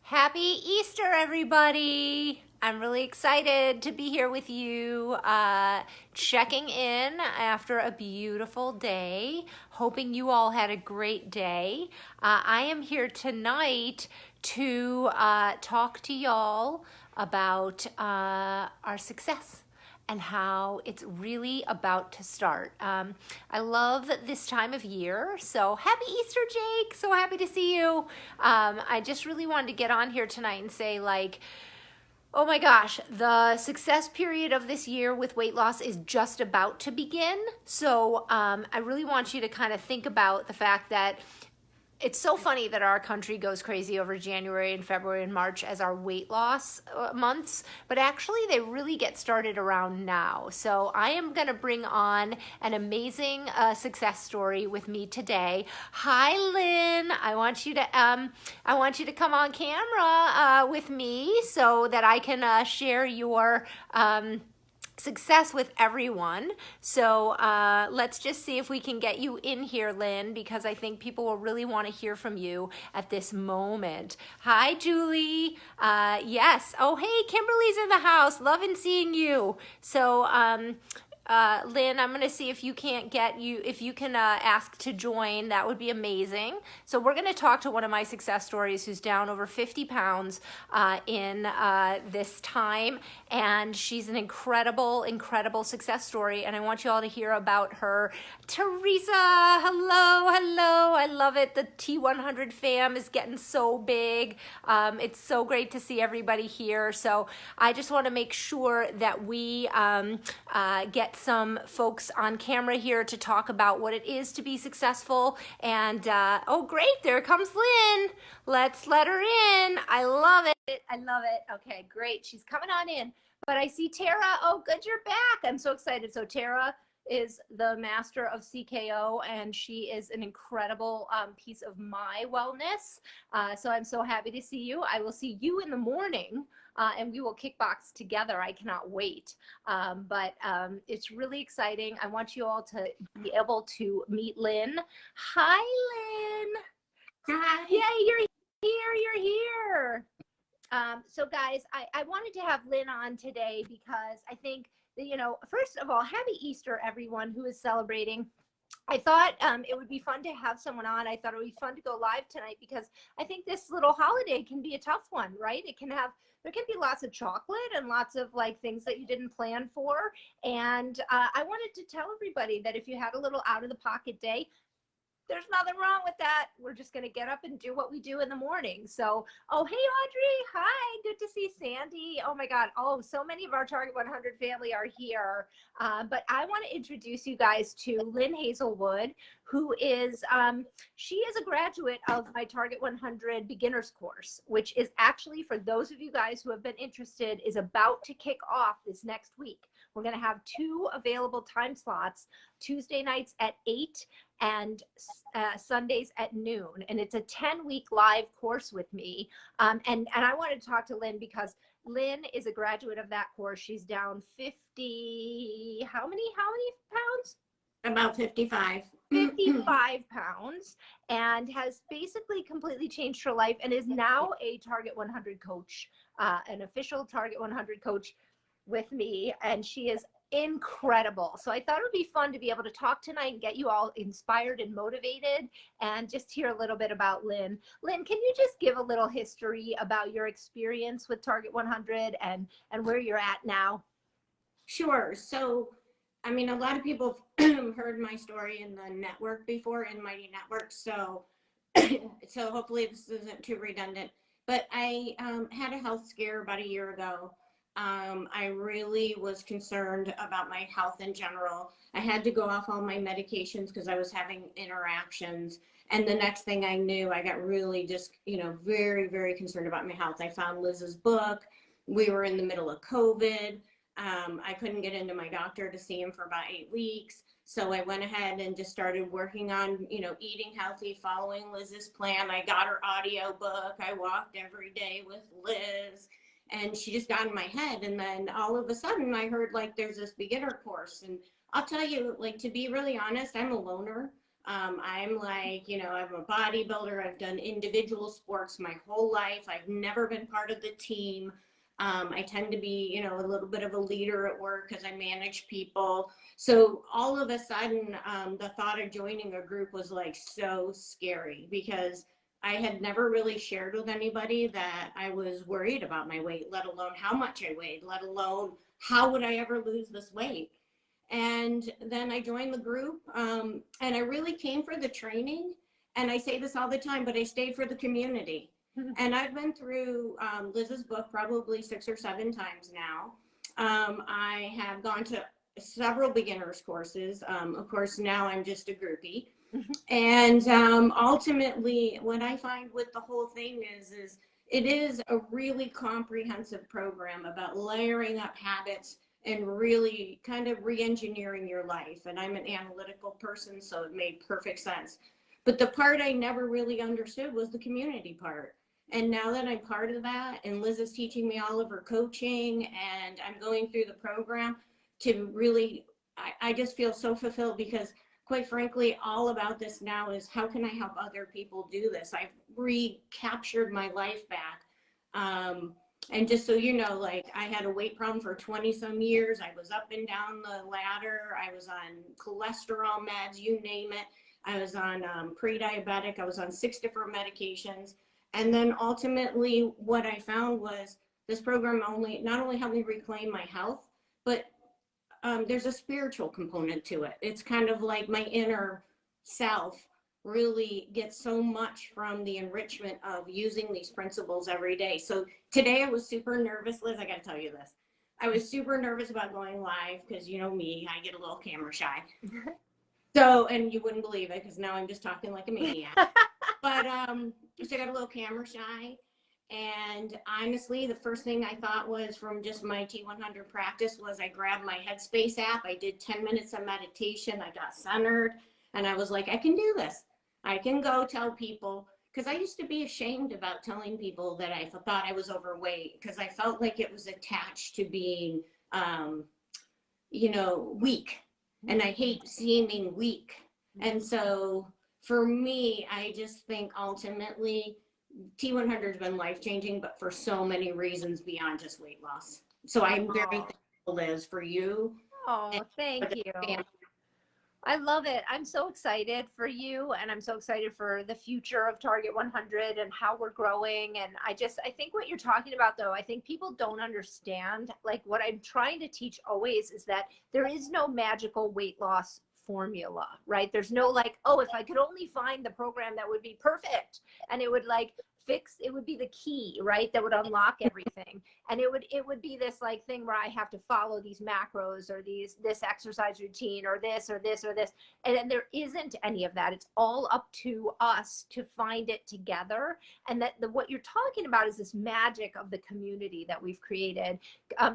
Happy Easter, everybody! I'm really excited to be here with you, checking in after a beautiful day. Hoping you all had a great day. I am here tonight to talk to y'all about our success and how it's really about to start. I love this time of year. So happy Easter, Jake. So happy to see you. I just really wanted to get on here tonight and say, like, oh my gosh, the success period of this year with weight loss is just about to begin. So I really want you to kind of think about the fact that it's so funny that our country goes crazy over January and February and March as our weight loss months, but actually they really get started around now. So I am going to bring on an amazing success story with me today. Hi, Lynn. I want you to come on camera with me so that I can share your success with everyone. So let's just see if we can get you in here, Lynn, because I think people will really want to hear from you at this moment. Hi, Julie. Yes. Oh, hey, Kimberly's in the house. Loving seeing you. So Lynn, I'm going to see if you can't if you can ask to join. That would be amazing. So we're going to talk to one of my success stories who's down over 50 pounds in this time. And she's an incredible, incredible success story. And I want you all to hear about her. Teresa, hello, hello. I love it. The T100 fam is getting so big. It's so great to see everybody here. So I just want to make sure that we get some folks on camera here to talk about what it is to be successful. And oh, great, there comes Lynn. Let's let her in. I love it. I love it. Okay, great. She's coming on in. But I see Tara. Oh, good, you're back. I'm so excited. So Tara is the master of CKO, and she is an incredible piece of my wellness. So I'm so happy to see you. I will see you in the morning. And we will kickbox together. I cannot wait. But it's really exciting. I want you all to be able to meet Lynn. Hi, Lynn. Hi. Yay, you're here. You're here. So guys, I wanted to have Lynn on today because I think that, first of all, happy Easter, everyone who is celebrating. I thought it would be fun to have someone on. I thought it would be fun to go live tonight because I think this little holiday can be a tough one, right? There can be lots of chocolate and lots of like things that you didn't plan for. And I wanted to tell everybody that if you had a little out of the pocket day, there's nothing wrong with that. We're just going to get up and do what we do in the morning. So, oh, hey, Audrey. Hi. Good to see Sandy. Oh, my God. Oh, so many of our Target 100 family are here. But I want to introduce you guys to Lynn Hazelwood, who is, she is a graduate of my Target 100 beginners course, which is actually, for those of you guys who have been interested, is about to kick off this next week. We're going to have 2 available time slots, Tuesday nights at 8 and Sundays at noon. And it's a 10-week live course with me. And I wanted to talk to Lynn because Lynn is a graduate of that course. She's down 50, how many pounds? About 55. 55 pounds, and has basically completely changed her life and is now a Target 100 coach, an official Target 100 coach with me. And she is incredible. So I thought it would be fun to be able to talk tonight and get you all inspired and motivated and just hear a little bit about Lynn. Lynn, can you just give a little history about your experience with Target 100 and where you're at now? Sure. So, I mean, a lot of people have heard my story in the network before, in Mighty Network. So, so hopefully this isn't too redundant. But I had a health scare about a year ago. I really was concerned about my health in general. I had to go off all my medications because I was having interactions. And the next thing I knew, I got really just, very, very concerned about my health. I found Liz's book. We were in the middle of COVID. I couldn't get into my doctor to see him for about 8 weeks. So I went ahead and just started working on, eating healthy, following Liz's plan. I got her audio book. I walked every day with Liz. And she just got in my head. And then all of a sudden I heard like there's this beginner course. And I'll tell you, like, to be really honest, I'm a loner. I'm like, I'm a bodybuilder. I've done individual sports my whole life. I've never been part of the team. I tend to be, a little bit of a leader at work because I manage people. So all of a sudden, the thought of joining a group was like so scary because I had never really shared with anybody that I was worried about my weight, let alone how much I weighed, let alone how would I ever lose this weight. And then I joined the group, and I really came for the training. And I say this all the time, but I stayed for the community. And I've been through Liz's book probably 6 or 7 times now. I have gone to several beginners courses. Of course, now I'm just a groupie. And ultimately, what I find with the whole thing is it is a really comprehensive program about layering up habits and really kind of re-engineering your life. And I'm an analytical person, so it made perfect sense. But the part I never really understood was the community part. And now that I'm part of that, and Liz is teaching me all of her coaching, and I'm going through the program to really, I just feel so fulfilled because quite frankly, all about this now is how can I help other people do this? I've recaptured my life back. And just so you know, like I had a weight problem for 20 some years. I was up and down the ladder. I was on cholesterol meds, you name it. I was on pre-diabetic. I was on 6 different medications. And then ultimately what I found was this program not only helped me reclaim my health, but there's a spiritual component to it. It's kind of like my inner self really gets so much from the enrichment of using these principles every day. So today I was super nervous. Liz, I got to tell you this. I was super nervous about going live because you know me, I get a little camera shy. So, and you wouldn't believe it because now I'm just talking like a maniac. But so I got a little camera shy. And honestly, the first thing I thought was from just my T100 practice was I grabbed my Headspace app. I did 10 minutes of meditation. I got centered and I was like, I can do this. I can go tell people, because I used to be ashamed about telling people that I thought I was overweight because I felt like it was attached to being, weak. And I hate seeming weak. And so for me, I just think ultimately T100 has been life-changing, but for so many reasons beyond just weight loss. So I'm very thankful, Liz, for you. Oh, thank you. Family. I love it. I'm so excited for you, and I'm so excited for the future of Target 100 and how we're growing. And I think what you're talking about, though, I think people don't understand, like what I'm trying to teach always is that there is no magical weight loss formula, right? There's no like, oh, if I could only find the program that would be perfect and it would like it would be the key, right? That would unlock everything. And it would be this like thing where I have to follow these macros or this exercise routine or this or this or this. And then there isn't any of that. It's all up to us to find it together. And what you're talking about is this magic of the community that we've created.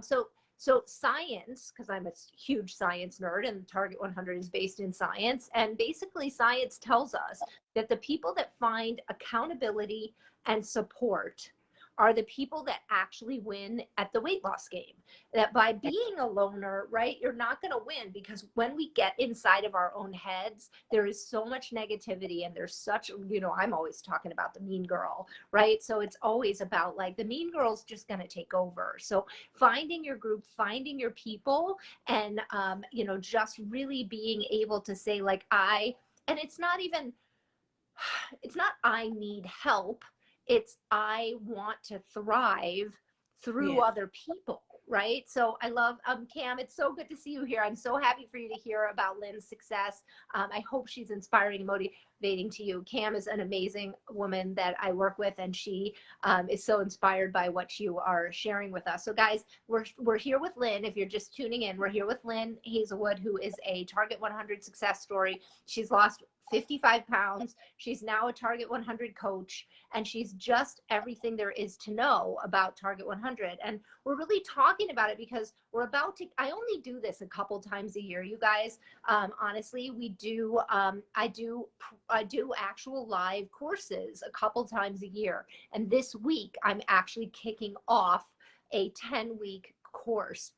So science, because I'm a huge science nerd and Target 100 is based in science. And basically science tells us that the people that find accountability and support are the people that actually win at the weight loss game. That by being a loner, right, you're not going to win, because when we get inside of our own heads, there is so much negativity and there's such, I'm always talking about the mean girl, right? So it's always about like the mean girl's just going to take over. So finding your group, finding your people, and, just really being able to say like, and it's not I need help. It's I want to thrive through other people, right? So I love, Cam, it's so good to see you here. I'm so happy for you to hear about Lynn's success. I hope she's inspiring and motivating to you. Cam is an amazing woman that I work with, and she is so inspired by what you are sharing with us. So guys, we're here with Lynn. If you're just tuning in, we're here with Lynn Hazelwood, who is a Target 100 success story. She's lost 55 pounds. She's now a Target 100 coach, and she's just everything there is to know about Target 100. And we're really talking about it because I only do this a couple times a year, you guys. Honestly, I do actual live courses a couple times a year. And this week I'm actually kicking off a 10-week course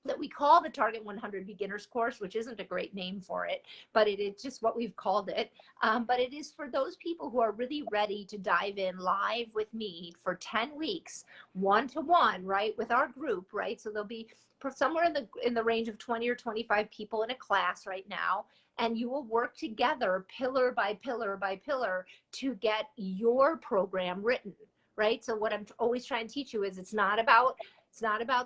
that we call the Target 100 Beginners course, which isn't a great name for it, but it is just what we've called it. But it is for those people who are really ready to dive in live with me for 10 weeks, one-to-one, right, with our group, right? So there'll be somewhere in the range of 20 or 25 people in a class right now, and you will work together pillar by pillar by pillar to get your program written, right? So what I'm always trying to teach you is it's not about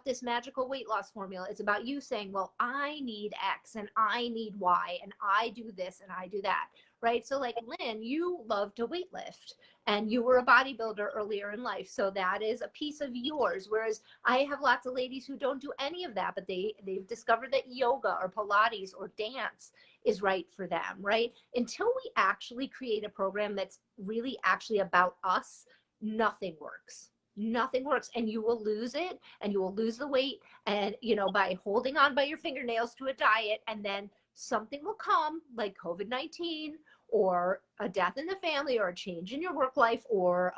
this magical weight loss formula. It's about you saying, well, I need X and I need Y and I do this and I do that, right? So like Lynn, you love to weightlift and you were a bodybuilder earlier in life. So that is a piece of yours. Whereas I have lots of ladies who don't do any of that, but they've discovered that yoga or Pilates or dance is right for them, right? Until we actually create a program that's really actually about us, nothing works. Nothing works, and you will lose it, and you will lose the weight, and by holding on by your fingernails to a diet, and then something will come like COVID-19 or a death in the family or a change in your work life or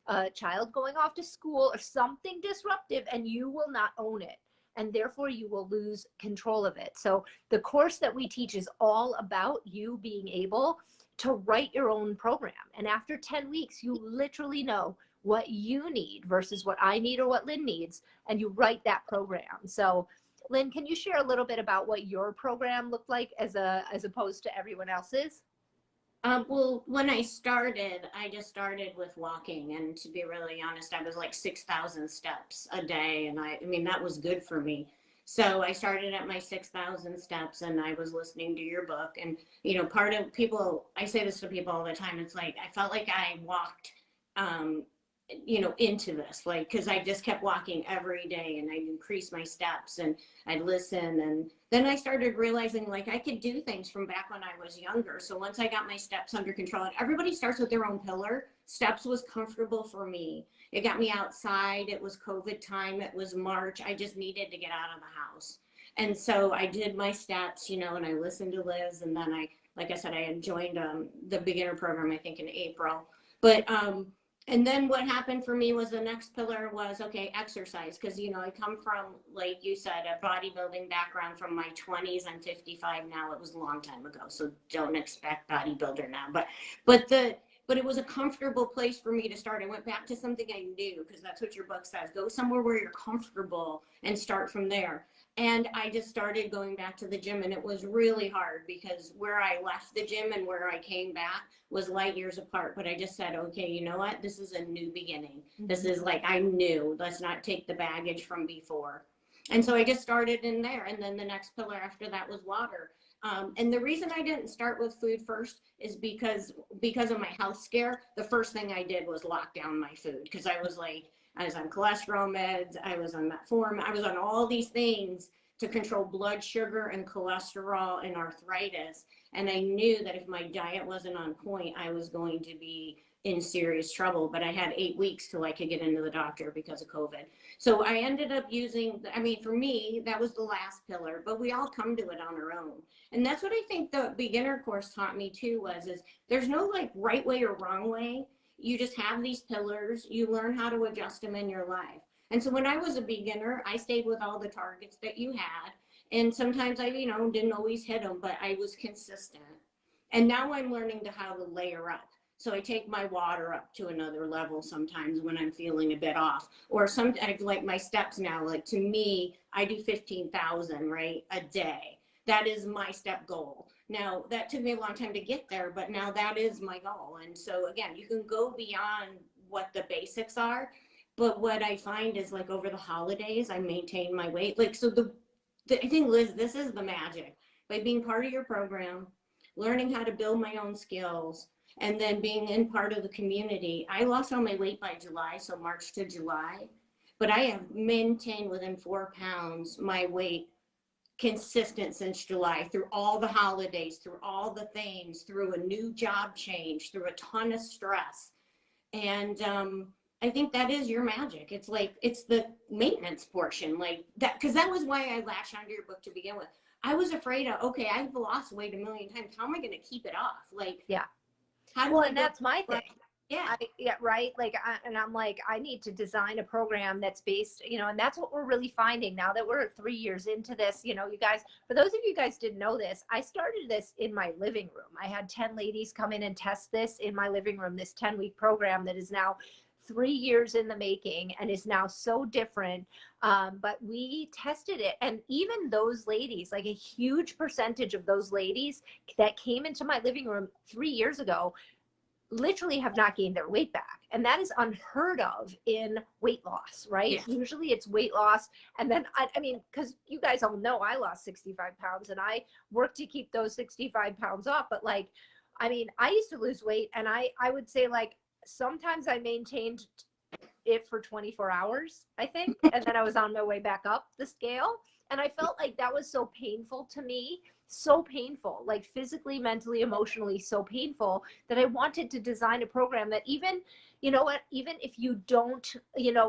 a child going off to school or something disruptive, and you will not own it, and therefore you will lose control of it. So the course that we teach is all about you being able to write your own program, and after 10 weeks you literally know what you need versus what I need or what Lynn needs, and you write that program. So Lynn, can you share a little bit about what your program looked like as opposed to everyone else's? Well, when I started, I just started with walking, and to be really honest, I was like 6,000 steps a day, and I mean that was good for me. So I started at my 6,000 steps, and I was listening to your book, and part of people, I say this to people all the time, it's like I felt like I walked into this, like, because I just kept walking every day and I'd increase my steps and I'd listen. And then I started realizing like I could do things from back when I was younger. So once I got my steps under control, and everybody starts with their own pillar, steps was comfortable for me. It got me outside. It was COVID time. It was March. I just needed to get out of the house. And so I did my steps, and I listened to Liz. And then like I said, I had joined the beginner program, I think in April. But and then what happened for me was the next pillar was, okay, exercise. Because, I come from, like you said, a bodybuilding background from my 20s. I'm 55 now. It was a long time ago. So don't expect bodybuilder now. But it was a comfortable place for me to start. I went back to something I knew, because that's what your book says. Go somewhere where you're comfortable and start from there. And I just started going back to the gym, and it was really hard because where I left the gym and where I came back was light years apart. But I just said, okay, you know what? This is a new beginning. This is like, I knew, let's not take the baggage from before. And so I just started in there. And then the next pillar after that was water. And the reason I didn't start with food first is because of my health scare. The first thing I did was lock down my food, because I was on cholesterol meds, I was on metformin, I was on all these things to control blood sugar and cholesterol and arthritis. And I knew that if my diet wasn't on point, I was going to be in serious trouble. But I had 8 weeks till I could get into the doctor because of COVID. So I ended up using, for me, that was the last pillar, but we all come to it on our own. And that's what I think the beginner course taught me too, is there's no like right way or wrong way. You just have these pillars, you learn how to adjust them in your life. And so when I was a beginner, I stayed with all the targets that you had. And sometimes I, didn't always hit them, but I was consistent. And now I'm learning how to layer up. So I take my water up to another level sometimes when I'm feeling a bit off. Or sometimes, like my steps now, like to me, I do 15,000, right, a day. That is my step goal. Now, that took me a long time to get there, but now that is my goal. And so again, you can go beyond what the basics are. But what I find is like over the holidays, I maintain my weight. Like, so I think, Liz, this is the magic. By being part of your program, learning how to build my own skills, and then being in part of the community, I lost all my weight by July, so March to July. But I have maintained within 4 pounds my weight consistent since July, through all the holidays, through all the things, through a new job change, through a ton of stress. And I think that is your magic. It's like, it's the maintenance portion, like that, because that was why I latched onto your book to begin with. I was afraid of, okay, I've lost weight a million times. How am I going to keep it off? Like, yeah. How do well, I and that's my thing. Yeah. Yeah, right. Like, and I'm like, I need to design a program that's based, and that's what we're really finding now that we're 3 years into this. You guys, for those of you guys didn't know this, I started this in my living room. I had 10 ladies come in and test this in my living room, this 10-week program that is now 3 years in the making and is now so different. But we tested it. And even those ladies, like a huge percentage of those ladies that came into my living room 3 years ago, literally have not gained their weight back. And that is unheard of in weight loss, right? Yeah. Usually it's weight loss. And then, I mean, because you guys all know I lost 65 pounds and I work to keep those 65 pounds off. But like, I mean, I used to lose weight and I would say like, sometimes I maintained it for 24 hours, I think. And then I was on my way back up the scale. And I felt like that was so painful to me, so painful, like physically, mentally, emotionally, so painful that I wanted to design a program that even, even if you don't,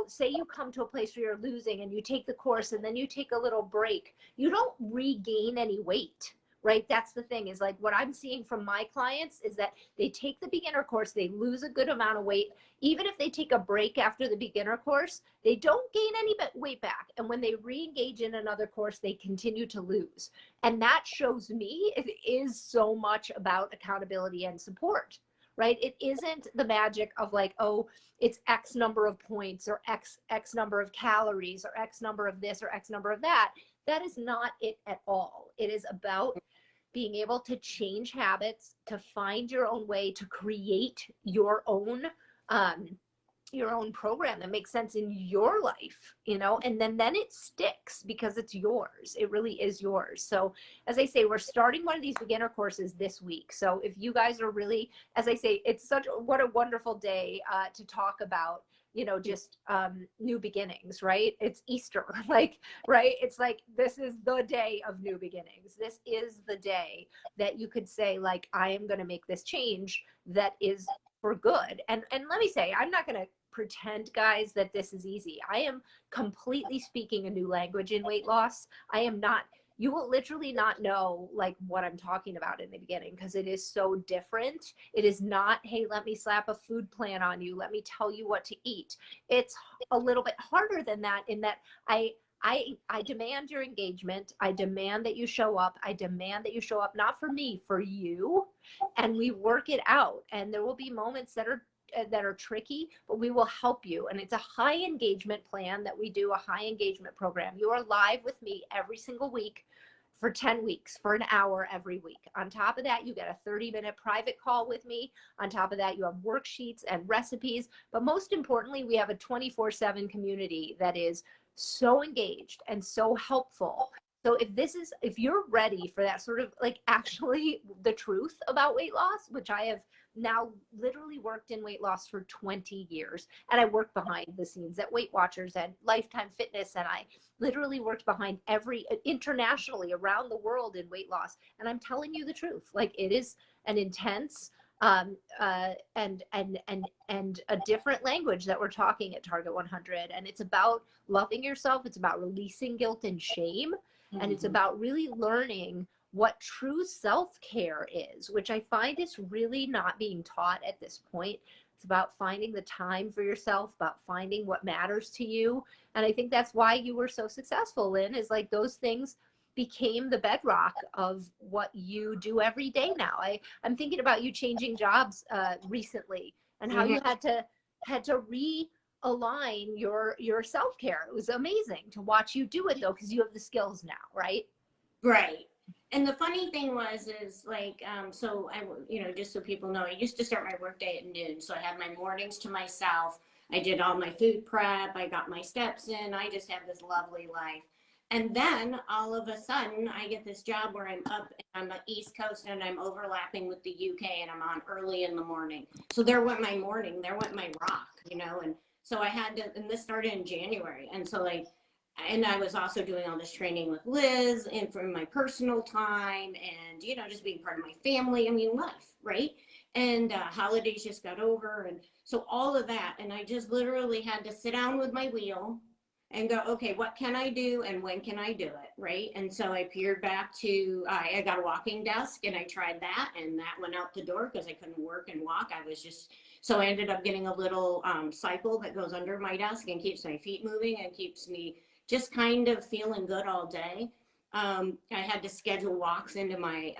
say you come to a place where you're losing and you take the course and then you take a little break, you don't regain any weight. Right. That's the thing, is like what I'm seeing from my clients is that they take the beginner course, they lose a good amount of weight. Even if they take a break after the beginner course, they don't gain any weight back. And when they re-engage in another course, they continue to lose. And that shows me it is so much about accountability and support, right? It isn't the magic of like, oh, it's X number of points or X number of calories or X number of this or X number of that. That is not it at all. It is about being able to change habits, to find your own way, to create um, your own program that makes sense in your life, and then it sticks because it's yours. It really is yours. So as I say, we're starting one of these beginner courses this week. So if you guys are really, as I say, what a wonderful day to talk about, just new beginnings, right? It's Easter, like, right? It's like, this is the day of new beginnings. This is the day that you could say, like, I am going to make this change that is for good. And let me say, I'm not going to pretend, guys, that this is easy. I am completely speaking a new language in weight loss. You will literally not know like what I'm talking about in the beginning because it is so different. It is not, hey, let me slap a food plan on you. Let me tell you what to eat. It's a little bit harder than that in that I demand your engagement. I demand that you show up. I demand that you show up, not for me, for you. And we work it out. And there will be moments that are tricky, but we will help you. And it's a high engagement plan that we do, a high engagement program. You are live with me every single week for 10 weeks, for an hour every week. On top of that, you get a 30-minute private call with me. On top of that, you have worksheets and recipes. But most importantly, we have a 24/7 community that is so engaged and so helpful. So if you're ready for that sort of like actually the truth about weight loss, which I have now literally worked in weight loss for 20 years, and I worked behind the scenes at Weight Watchers and Lifetime Fitness, and I literally worked behind internationally around the world in weight loss. And I'm telling you the truth, like it is an intense and a different language that we're talking at Target 100. And it's about loving yourself. It's about releasing guilt and shame. And it's about really learning what true self-care is, which I find is really not being taught at this point. It's about finding the time for yourself, about finding what matters to you. And I think that's why you were so successful, Lynn, is like those things became the bedrock of what you do every day now. I'm thinking about you changing jobs recently and how you had to realign your self-care. It was amazing to watch you do it though, because you have the skills now, right? Right. And the funny thing is like, so I, just so people know, I used to start my workday at noon. So I had my mornings to myself. I did all my food prep. I got my steps in. I just have this lovely life. And then all of a sudden I get this job where I'm up on the East Coast and I'm overlapping with the UK and I'm on early in the morning. So there went my morning, there went my rock, and so I had to, and this started in January. And so like, and I was also doing all this training with Liz and from my personal time and, just being part of my family. I mean, life, right? And holidays just got over. And so all of that. And I just literally had to sit down with my wheel and go, okay, what can I do and when can I do it, right? And so I peered back to, I got a walking desk and I tried that, and that went out the door because I couldn't work and walk. I was just, so I ended up getting a little cycle that goes under my desk and keeps my feet moving and keeps me just kind of feeling good all day. I had to schedule walks into my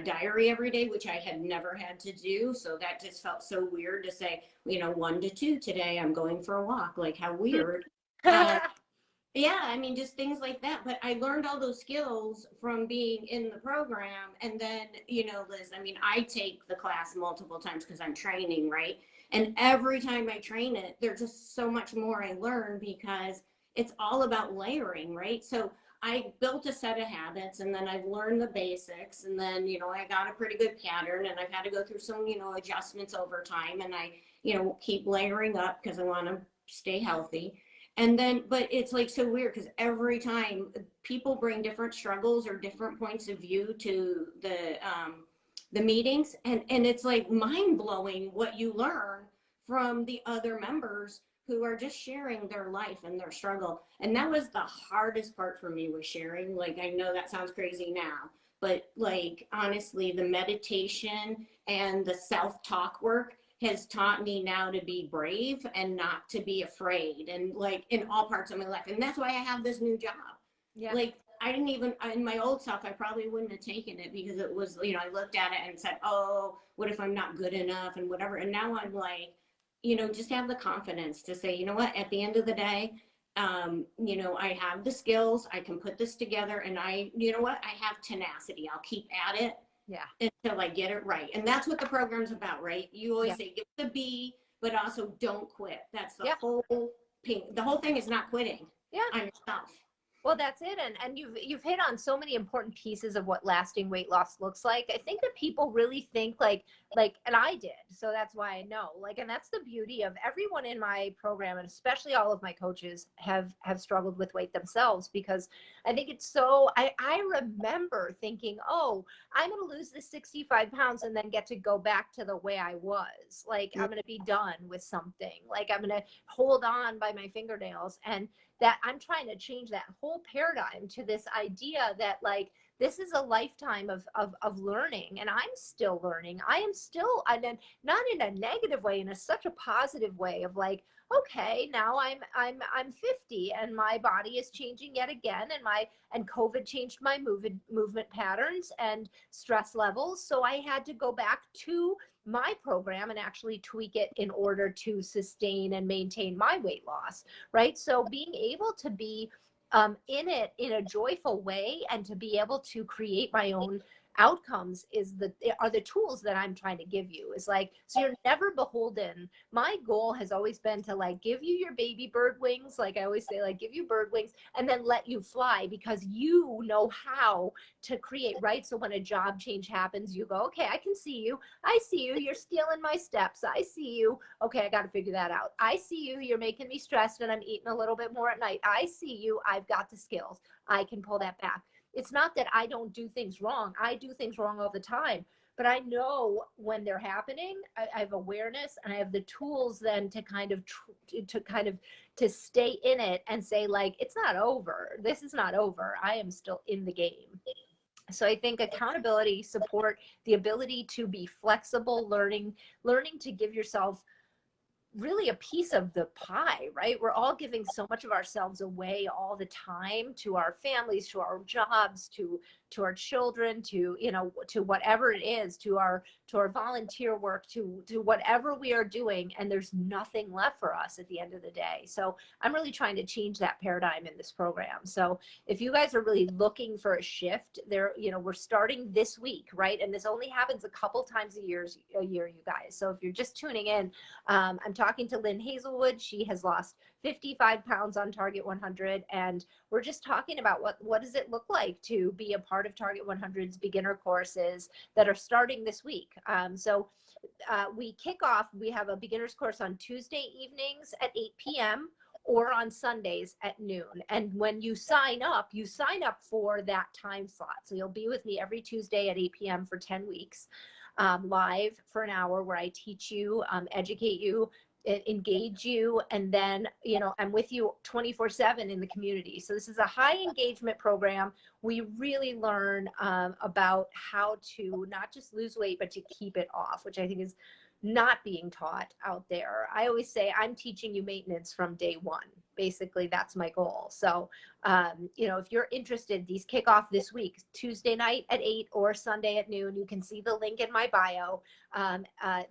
diary every day, which I had never had to do. So that just felt so weird to say, 1 to 2 today, I'm going for a walk. Like, how weird. Yeah, I mean, just things like that. But I learned all those skills from being in the program. And then, Liz, I mean, I take the class multiple times because I'm training, right? And every time I train it, there's just so much more I learn because it's all about layering, right? So I built a set of habits, and then I've learned the basics, and then, I got a pretty good pattern, and I've had to go through some, adjustments over time, and I, keep layering up because I want to stay healthy. And then, but it's like so weird because every time people bring different struggles or different points of view to the meetings, and it's like mind blowing what you learn from the other members who are just sharing their life and their struggle. And that was the hardest part for me, was sharing. Like, I know that sounds crazy now, but like, honestly, the meditation and the self-talk work has taught me now to be brave and not to be afraid, and like in all parts of my life. And that's why I have this new job. Yeah. Like, I didn't even, in my old self, I probably wouldn't have taken it because it was, I looked at it and said, oh, what if I'm not good enough and whatever. And now I'm like, just have the confidence to say, what, at the end of the day, I have the skills, I can put this together, and I have tenacity. I'll keep at it. Yeah. Until I get it right. And that's what the program's about, right? You always say give the B, but also don't quit. That's the whole thing. The whole thing is not quitting on yourself. Well, that's it. And you've hit on so many important pieces of what lasting weight loss looks like. I think that people really think like, and I did. So that's why I know, and that's the beauty of everyone in my program, and especially all of my coaches have struggled with weight themselves, because I think it's so, I remember thinking, oh, I'm going to lose this 65 pounds and then get to go back to the way I was. Like, I'm going to be done with something. Like, I'm going to hold on by my fingernails. And that I'm trying to change that whole paradigm to this idea that this is a lifetime of learning, and I'm still learning. I am still, and not in a negative way, in such a positive way of okay, now I'm 50 and my body is changing yet again, and COVID changed my movement patterns and stress levels. So I had to go back to my program and actually tweak it in order to sustain and maintain my weight loss, right? So being able to be in it in a joyful way and to be able to create my own outcomes are the tools that I'm trying to give you. Is so you're never beholden. My goal has always been to give you your baby bird wings. Like I always say, give you bird wings and then let you fly, because you know how to create, right? So when a job change happens, you go, okay, I can see you. I see you. You're stealing my steps. I see you. Okay, I got to figure that out. I see you. You're making me stressed and I'm eating a little bit more at night. I see you. I've got the skills. I can pull that back. It's not that I don't do things wrong. I do things wrong all the time, but I know when they're happening. I have awareness, and I have the tools then to to stay in it and say, it's not over. This is not over. I am still in the game. So I think accountability, support, the ability to be flexible, learning to give yourself really a piece of the pie, right? We're all giving so much of ourselves away all the time, to our families, to our jobs, to our children, to to whatever it is, to our volunteer work, to whatever we are doing, and there's nothing left for us at the end of the day. So I'm really trying to change that paradigm in this program. So if you guys are really looking for a shift there, we're starting this week, right? And this only happens a couple times a year, you guys. So if you're just tuning in, I'm talking to Lynn Hazelwood. She has lost 55 pounds on Target 100, and we're just talking about what does it look like to be a part of Target 100's beginner courses that are starting this week. We kick off, we have a beginner's course on Tuesday evenings at 8 p.m. or on Sundays at noon. And when you sign up for that time slot. So you'll be with me every Tuesday at 8 p.m. for 10 weeks. Live for an hour, where I teach you, educate you, engage you, and then I'm with you 24/7 in the community. So this is a high engagement program. We really learn about how to not just lose weight but to keep it off, which I think is not being taught out there. I always say I'm teaching you maintenance from day one. Basically, that's my goal. So if you're interested, these kick off this week, Tuesday night at 8 or Sunday at noon. You can see the link in my bio.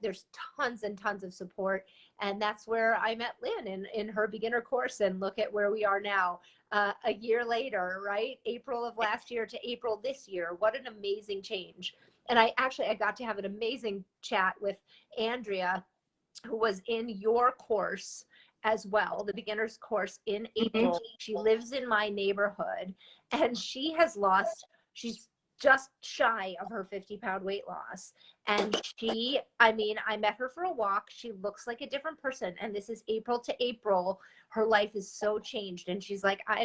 There's tons and tons of support. And that's where I met Lynn in her beginner course, and look at where we are now, a year later, right? April of last year to April this year. What an amazing change. And I got to have an amazing chat with Andrea, who was in your course as well, the beginner's course in April. She lives in my neighborhood, and she's just shy of her 50-pound weight loss. And I met her for a walk. She looks like a different person. And this is April to April. Her life is so changed. And she's like, I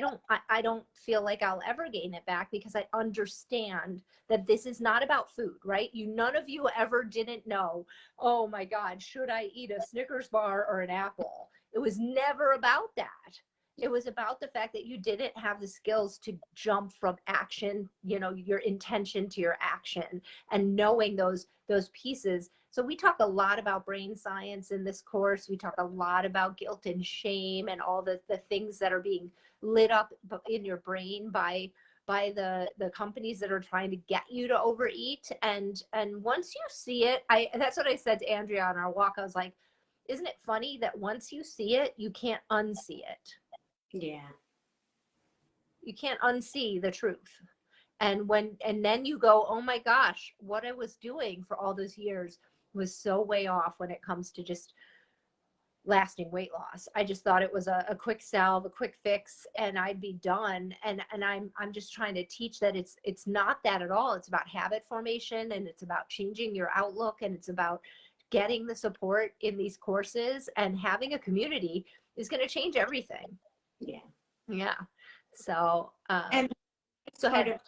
don't feel like I'll ever gain it back, because I understand that this is not about food, right? None of you ever didn't know, oh my God, should I eat a Snickers bar or an apple? It was never about that. It was about the fact that you didn't have the skills to jump from action, your intention to your action, and knowing those pieces. So we talk a lot about brain science in this course. We talk a lot about guilt and shame and all the things that are being lit up in your brain by the companies that are trying to get you to overeat. And once you see it, that's what I said to Andrea on our walk. I was like, isn't it funny that once you see it, you can't unsee it? Yeah. You can't unsee the truth. And then you go, oh my gosh, what I was doing for all those years was so way off when it comes to just lasting weight loss. I just thought it was a quick salve, a quick fix, and I'd be done. And I'm just trying to teach that it's not that at all. It's about habit formation, and it's about changing your outlook, and it's about getting the support in these courses, and having a community is going to change everything. Yeah. So And go ahead.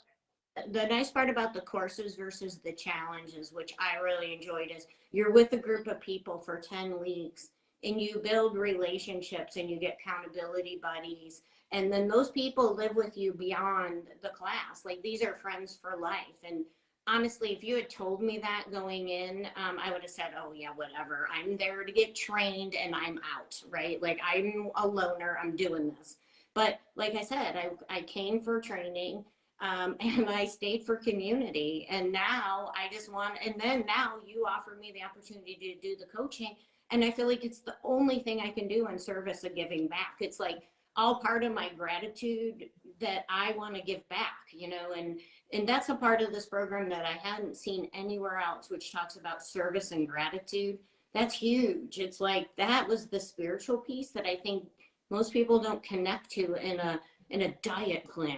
the nice part about the courses versus the challenges, which I really enjoyed, is you're with a group of people for 10 weeks and you build relationships and you get accountability buddies. And then those people live with you beyond the class. Like, these are friends for life. And honestly, if you had told me that going in, I would have said, oh yeah, whatever. I'm there to get trained and I'm out, right? Like, I'm a loner, I'm doing this. But like I said, I came for training. And I stayed for community, and now I just want, and then now you offer me the opportunity to do the coaching, and I feel like it's the only thing I can do in service of giving back. It's like all part of my gratitude that I want to give back, and that's a part of this program that I hadn't seen anywhere else, which talks about service and gratitude. That's huge. It's like, that was the spiritual piece that I think most people don't connect to in a diet plan,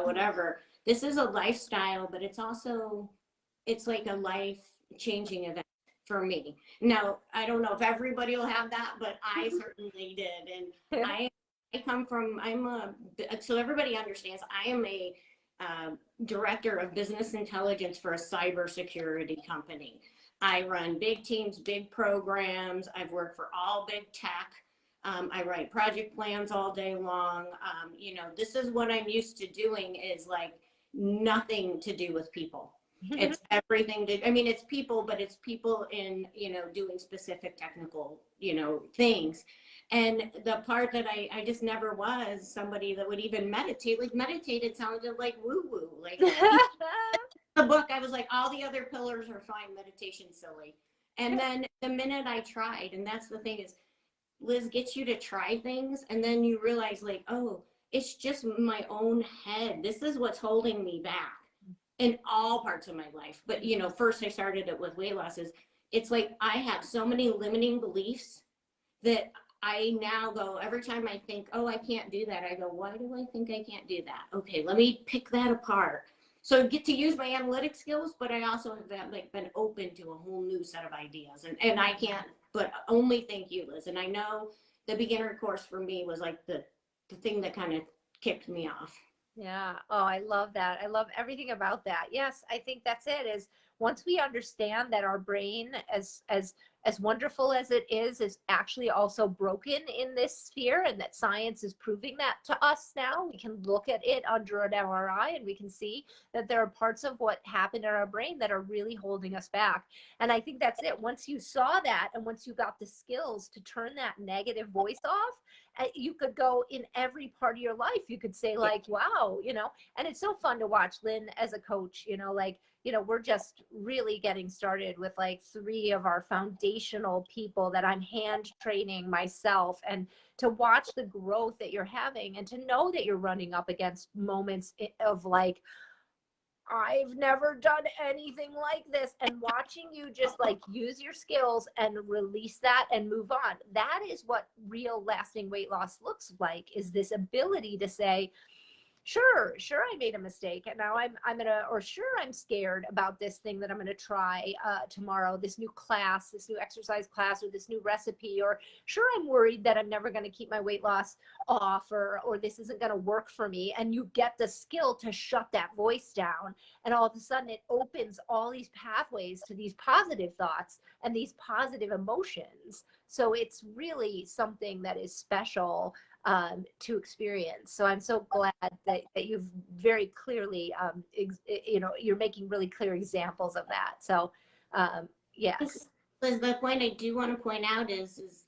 whatever. This is a lifestyle, but it's like a life changing event for me. Now, I don't know if everybody will have that, but I certainly did. And I come from, so everybody understands, I am a director of business intelligence for a cybersecurity company. I run big teams, big programs. I've worked for all big tech. I write project plans all day long. This is what I'm used to doing, is like nothing to do with people. It's everything it's people, but it's people in, doing specific technical, things. And the part that I just never was somebody that would even meditate. Like, meditated sounded like woo-woo. Like, the book, I was like, all the other pillars are fine, meditation silly. And then the minute I tried, and that's the thing, is Liz gets you to try things, and then you realize, like, oh, it's just my own head. This is what's holding me back in all parts of my life. But, first I started it with weight losses. It's like, I have so many limiting beliefs that I now go, every time I think, oh, I can't do that, I go, why do I think I can't do that? Okay, let me pick that apart. So I get to use my analytic skills, but I also have been open to a whole new set of ideas. And I can't but only thank you, Liz. And I know the beginner course for me was like the thing that kind of kicked me off. Yeah. Oh, I love that. I love everything about that. Yes, I think that's it, is once we understand that our brain, as as wonderful as it is actually also broken in this sphere, and that science is proving that to us now. We can look at it under an MRI and we can see that there are parts of what happened in our brain that are really holding us back. And I think that's it. Once you saw that, and once you got the skills to turn that negative voice off, you could go in every part of your life. You could say like, wow, you know, and it's so fun to watch Lynn as a coach, you know, like, you know, we're just really getting started with like 3 of our foundational people that I'm hand training myself, and to watch the growth that you're having and to know that you're running up against moments of like, I've never done anything like this, and watching you just like use your skills and release that and move on. That is what real lasting weight loss looks like, is this ability to say, sure, I made a mistake, and now I'm gonna, or sure, I'm scared about this thing that I'm gonna try tomorrow, this new class, this new exercise class, or this new recipe, or sure, I'm worried that I'm never gonna keep my weight loss off, or this isn't gonna work for me. And you get the skill to shut that voice down, and all of a sudden it opens all these pathways to these positive thoughts and these positive emotions. So it's really something that is special to experience. So I'm so glad that you've very clearly, you know, you're making really clear examples of that. So yes. Liz, the point I do want to point out is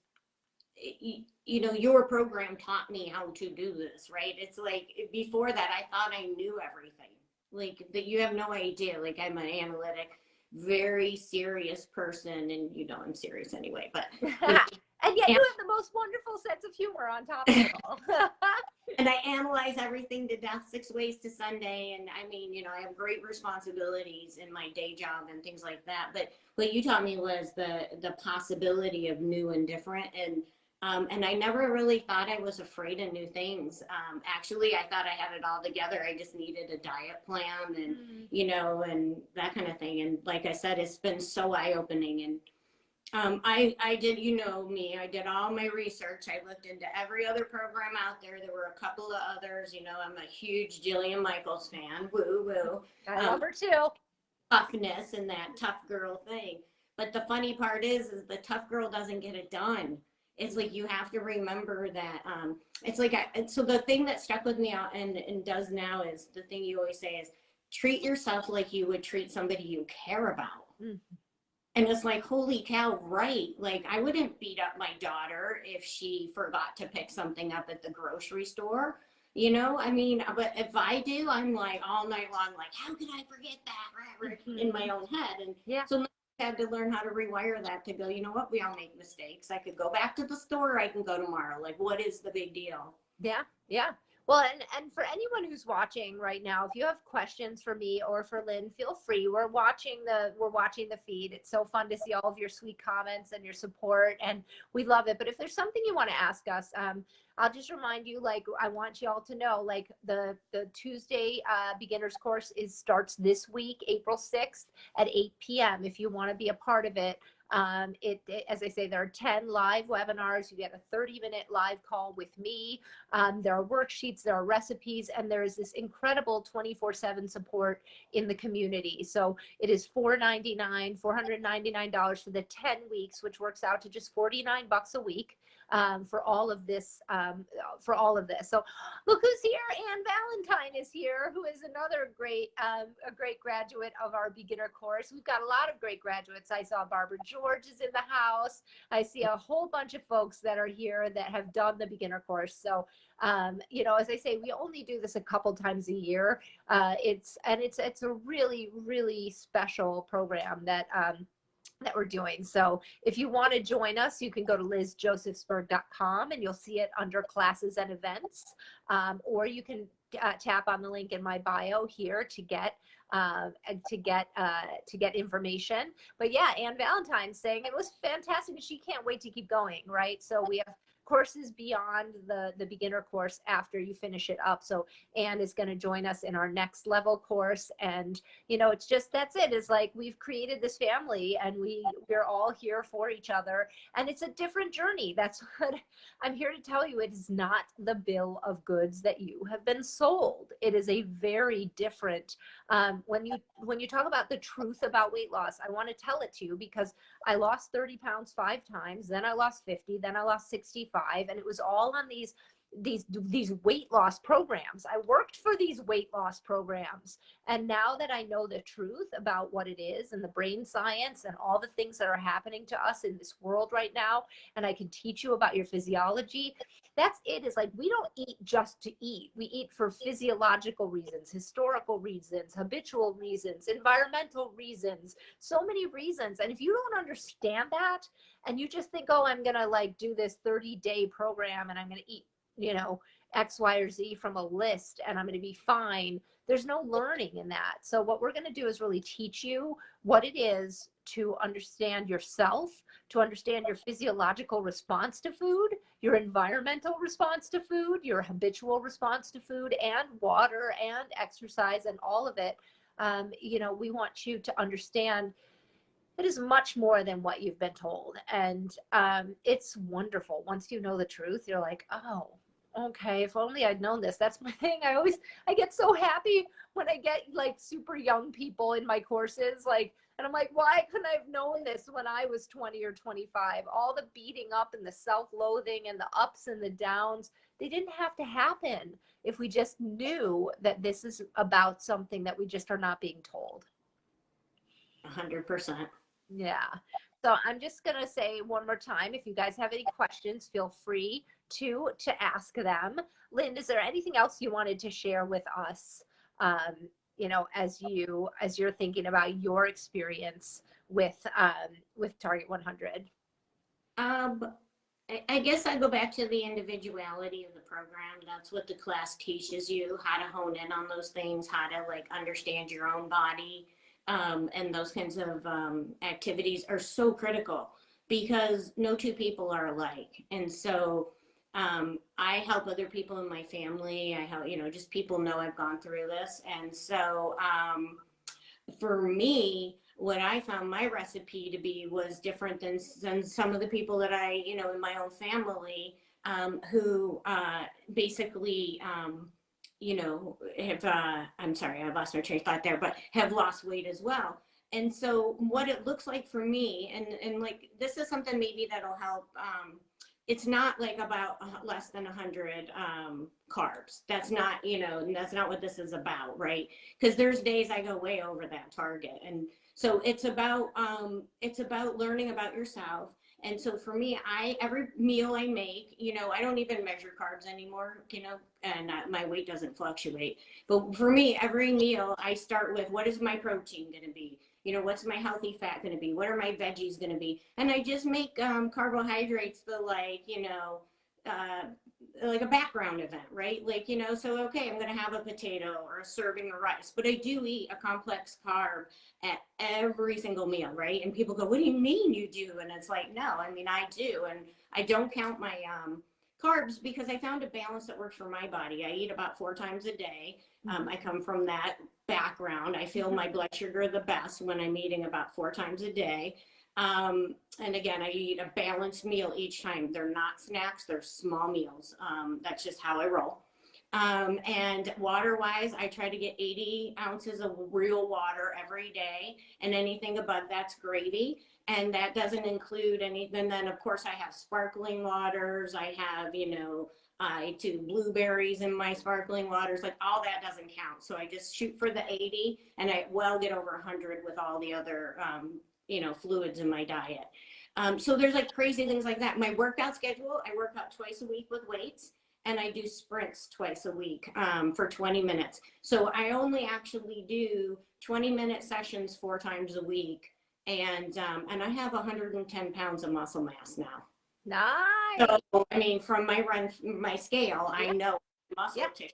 you know, your program taught me how to do this, right? It's like, before that, I thought I knew everything. Like, that you have no idea. Like, I'm an analytic, very serious person, and you know I'm serious anyway, but you know, and yet you have the most wonderful sense of humor on top of it all. and I analyze everything to death 6 ways to Sunday. And I mean, you know, I have great responsibilities in my day job and things like that. But what you taught me was the possibility of new and different. And I never really thought I was afraid of new things. Actually, I thought I had it all together. I just needed a diet plan and, you know, and that kind of thing. And like I said, it's been so eye-opening. And I did, you know me, I did all my research. I looked into every other program out there. There were a couple of others. You know, I'm a huge Jillian Michaels fan. Woo, woo. I love her too. Toughness and that tough girl thing. But the funny part is the tough girl doesn't get it done. It's like, you have to remember that it's like, so the thing that stuck with me and does now is the thing you always say is, treat yourself like you would treat somebody you care about. Mm-hmm. And it's like, holy cow, right? Like, I wouldn't beat up my daughter if she forgot to pick something up at the grocery store. You know, I mean, but if I do, I'm like all night long, like, how could I forget that? In my own head. And yeah, so I had to learn how to rewire that to go, you know what, we all make mistakes. I could go back to the store, I can go tomorrow. Like, what is the big deal? Yeah, yeah. Well, and for anyone who's watching right now, if you have questions for me or for Lynn, feel free. We're watching the feed. It's so fun to see all of your sweet comments and your support, and we love it. But if there's something you want to ask us, I'll just remind you, like, I want you all to know, like, the Tuesday beginners course starts this week, April 6th at 8 p.m. If you want to be a part of it. As I say, there are 10 live webinars. You get a 30-minute live call with me. There are worksheets, there are recipes, and there is this incredible 24/7 support in the community. So it is $499 for the 10 weeks, which works out to just $49 a week. For all of this. So look who's here. Ann Valentine is here, who is another great, a great graduate of our beginner course. We've got a lot of great graduates. I saw Barbara George is in the house. I see a whole bunch of folks that are here that have done the beginner course. So, you know, as I say, we only do this a couple times a year. It's a really, really special program that we're doing. So if you want to join us, you can go to lizjosefsberg.com and you'll see it under classes and events, or you can tap on the link in my bio here to get information. But yeah, Ann Valentine saying it was fantastic. She can't wait to keep going, right? So we have courses beyond the beginner course after you finish it up. So Anne is going to join us in our next level course. And, you know, it's just, that's it. It's like, we've created this family and we're all here for each other. And it's a different journey. That's what I'm here to tell you. It is not the bill of goods that you have been sold. It is a very different, when you talk about the truth about weight loss, I want to tell it to you because I lost 30 pounds 5 times, then I lost 50, then I lost 65, and it was all on these weight loss programs. I worked for these weight loss programs. And now that I know the truth about what it is and the brain science and all the things that are happening to us in this world right now, and I can teach you about your physiology, that's it. Is like, we don't eat just to eat. We eat for physiological reasons, historical reasons, habitual reasons, environmental reasons, so many reasons. And if you don't understand that and you just think, oh, I'm going to like do this 30-day program and I'm going to eat, you know, X, Y, or Z from a list and I'm going to be fine. There's no learning in that. So what we're going to do is really teach you what it is to understand yourself, to understand your physiological response to food, your environmental response to food, your habitual response to food and water and exercise and all of it. You know, we want you to understand it is much more than what you've been told. And it's wonderful. Once you know the truth, you're like, oh, okay, if only I'd known this. That's my thing. I get so happy when I get like super young people in my courses, like, and I'm like, why couldn't I have known this when I was 20 or 25? All the beating up and the self-loathing and the ups and the downs, they didn't have to happen if we just knew that this is about something that we just are not being told. 100%. Yeah. So I'm just going to say one more time, if you guys have any questions, feel free to ask them. Lynn, is there anything else you wanted to share with us, you know, as you're thinking about your experience with Target 100? I guess I go back to the individuality of the program. That's what the class teaches you, how to hone in on those things, how to like understand your own body. And those kinds of activities are so critical because no two people are alike. And so I help other people in my family. I help, you know, just people know I've gone through this. And so for me, what I found my recipe to be was different than some of the people that I, you know, in my own family who basically you know, have, I'm sorry, I lost my train of thought there, but have lost weight as well. And so what it looks like for me, and like, this is something maybe that'll help. It's not like about less than 100 carbs. That's not, you know, that's not what this is about, right? Because there's days I go way over that target. And so it's about learning about yourself. And so for me, every meal I make, you know, I don't even measure carbs anymore, you know, and my weight doesn't fluctuate. But for me, every meal I start with, what is my protein going to be? You know, what's my healthy fat going to be? What are my veggies going to be? And I just make carbohydrates the, like, you know, like a background event, right? Like, you know, so, okay, I'm going to have a potato or a serving of rice, but I do eat a complex carb at every single meal, right? And people go, what do you mean you do? And it's like, no, I mean, I do. And I don't count my carbs because I found a balance that works for my body. I eat about 4 times a day. I come from that background. I feel my blood sugar the best when I'm eating about 4 times a day. And again, I eat a balanced meal each time. They're not snacks, they're small meals. That's just how I roll. And water wise, I try to get 80 ounces of real water every day, and anything above that's gravy. And that doesn't include anything. Then of course I have sparkling waters. I have, you know, I do blueberries in my sparkling waters, like all that doesn't count. So I just shoot for the 80 and I well get over 100 with all the other, you know, fluids in my diet. So there's like crazy things like that. My workout schedule, I work out twice a week with weights, and I do sprints twice a week for 20 minutes. So I only actually do 20-minute sessions 4 times a week. And I have 110 pounds of muscle mass now. Nice. So, I mean, from my scale, I know muscle tissue.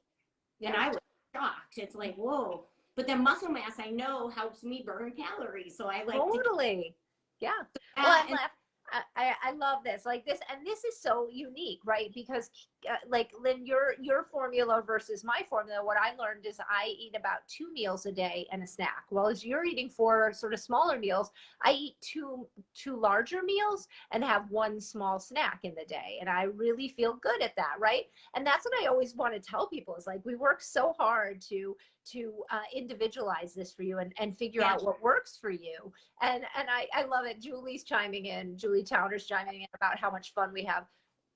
And I was shocked. It's like, whoa. But then muscle mass, I know, helps me burn calories. So I like totally. Yeah. So Well, I love this, like this, and this is so unique, right? Because like Lynn, your formula versus my formula, what I learned is I eat about 2 meals a day and a snack. Well, as you're eating 4 sort of smaller meals, I eat two larger meals and have 1 small snack in the day, and I really feel good at that, right? And that's what I always want to tell people is like we work so hard to individualize this for you and figure Yeah. out what works for you. And I love it. Julie's chiming in. Julie Towner's chiming in about how much fun we have.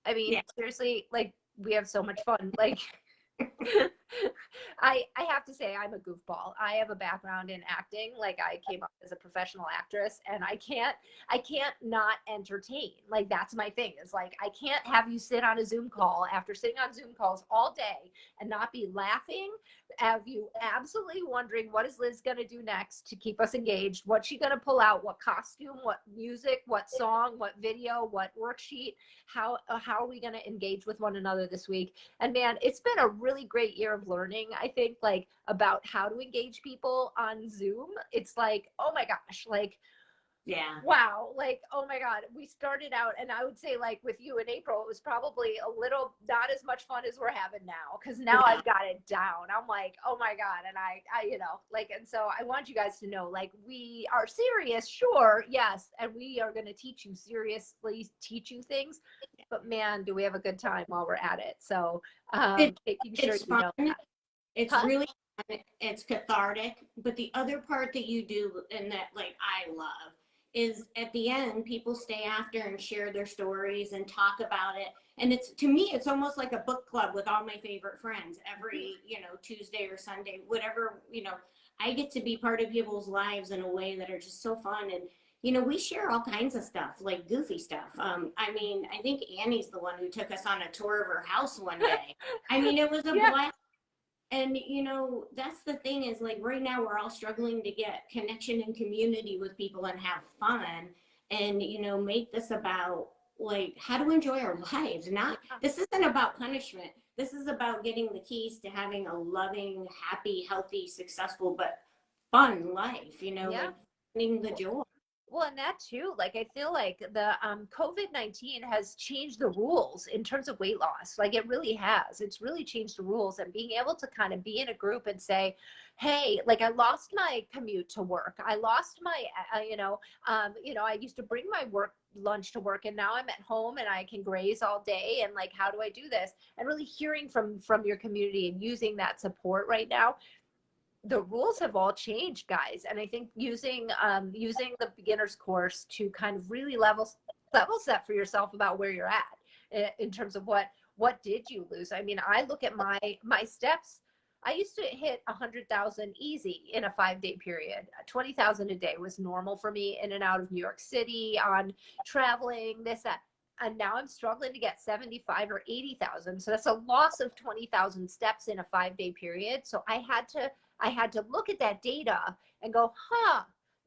I mean, Yeah. seriously, like we have so much fun. Like I have to say I'm a goofball. I have a background in acting. Like I came up as a professional actress and I can't not entertain. Like that's my thing. Is like I can't have you sit on a Zoom call after sitting on Zoom calls all day and not be laughing, have you absolutely wondering what is Liz going to do next to keep us engaged, what's she going to pull out, what costume, what music, what song, what video, what worksheet, how are we going to engage with one another this week. And man, it's been a really great year of learning, I think, like about how to engage people on Zoom. It's like, oh my gosh, like Yeah. wow, like oh my god, we started out, and I would say like with you in April it was probably a little not as much fun as we're having now, because now Yeah. I've got it down. I'm like, oh my god. And I like, and so I want you guys to know, like, we are serious, sure, yes, and we are going to teach you things, but man, do we have a good time while we're at it. So It, making sure it's you fun. know that. It's Huh? really fun. It's cathartic. But the other part that you do and that like I love is at the end, people stay after and share their stories and talk about it. And it's to me, it's almost like a book club with all my favorite friends every, Tuesday or Sunday, whatever, I get to be part of people's lives in a way that are just so fun. And we share all kinds of stuff, like goofy stuff. I mean, I think Annie's the one who took us on a tour of her house one day. I mean, it was a Yeah. blast. And that's the thing is like right now we're all struggling to get connection and community with people and have fun and make this about like how to enjoy our lives. Not this isn't about punishment. This is about getting the keys to having a loving, happy, healthy, successful, but fun life, Yeah. like finding the joy. Well, and that too, like I feel like the COVID-19 has changed the rules in terms of weight loss. Like it really has. It's really changed the rules, and being able to kind of be in a group and say, "Hey, like I lost my commute to work. I lost my, I used to bring my work lunch to work, and now I'm at home and I can graze all day. And like, how do I do this?" And really hearing from your community and using that support right now. The rules have all changed, guys, and I think using the beginner's course to kind of really level set for yourself about where you're at in terms of what did you lose. I mean, I look at my steps. I used to hit 100,000 easy in a 5-day period. 20,000 a day was normal for me in and out of New York City on traveling, this, that. And now I'm struggling to get 75 or 80,000. So that's a loss of 20,000 steps in a 5-day period. So I had to look at that data and go,